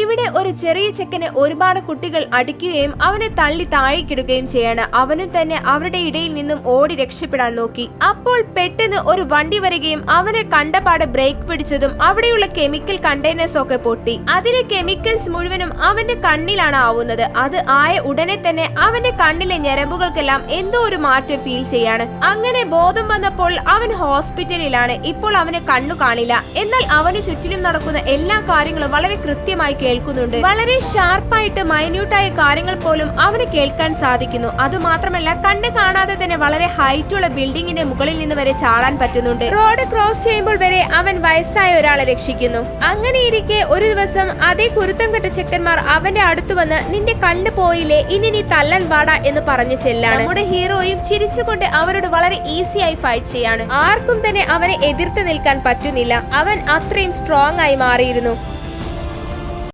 ഇവിടെ ഒരു ചെറിയ ചെക്കനെ ഒരുപാട് കുട്ടികൾ അടിക്കുകയും അവനെ തള്ളി താഴേക്കിടുകയും ചെയ്യാണ്. അവനും തന്നെ അവരുടെ ഇടയിൽ നിന്നും ഓടി രക്ഷപ്പെടാൻ നോക്കി. അപ്പോൾ പെട്ടെന്ന് ഒരു വണ്ടി വരികയും അവനെ കണ്ടപാടെ ബ്രേക്ക് പിടിച്ചതും അവിടെയുള്ള കെമിക്കൽ കണ്ടെയ്നേഴ്സ് ഒക്കെ പൊട്ടി. അതിലെ കെമിക്കൽസ് മുഴുവനും അവന്റെ കണ്ണിലാണ് ആവുന്നത്. അത് ആയ ഉടനെ തന്നെ അവന്റെ കണ്ണിലെ ഞരമ്പുകൾക്കെല്ലാം എന്തോ ഒരു മാറ്റം ഫീൽ ചെയ്യാണ്. അങ്ങനെ ബോധം വന്നപ്പോൾ അവൻ ഹോസ്പിറ്റലിലാണ്. ഇപ്പോൾ അവന് കണ്ണു കാണില്ല. എന്നാൽ അവന് ചുറ്റിലും നടക്കുന്ന എല്ലാ കാര്യങ്ങളും വളരെ കൃത്യമായി കേൾക്കുന്നുണ്ട്. വളരെ ഷാർപ്പായിട്ട് മൈന്യൂട്ടായ കാര്യങ്ങൾ പോലും അവന് കേൾക്കാൻ സാധിക്കുന്നു. അതുമാത്രമല്ല കണ്ണ് കാണാതെ തന്നെ വളരെ ഹൈറ്റുള്ള ബിൽഡിങ്ങിന്റെ മുകളിൽ നിന്ന് വരെ ചാടാൻ പറ്റുന്നുണ്ട്. റോഡ് ക്രോസ് ചെയ്യുമ്പോൾ വരെ അവൻ വയസ്സായ ഒരാളെ രക്ഷിക്കുന്നു. അങ്ങനെ ഇരിക്കെ ഒരു ദിവസം അതേ കുരുത്തം കെട്ട ചെക്കന്മാർ അവന്റെ അടുത്ത് വന്ന് നിന്റെ കണ്ണ് പോയില്ലേ, ഇനി നീ തല്ലാൻ വാടാ എന്ന് പറഞ്ഞു ചെല്ലാണ്. നമ്മുടെ ഹീറോയും ചിരിച്ചുകൊണ്ട് അവരോട് വളരെ ഈസിയായി ഫൈറ്റ് ചെയ്യാണ്. ആർക്കും തന്നെ അവനെ എതിർത്ത് നിൽക്കാൻ പറ്റുന്നില്ല. അവൻ അത്രയും സ്ട്രോങ് ആയി മാറിയിരുന്നു.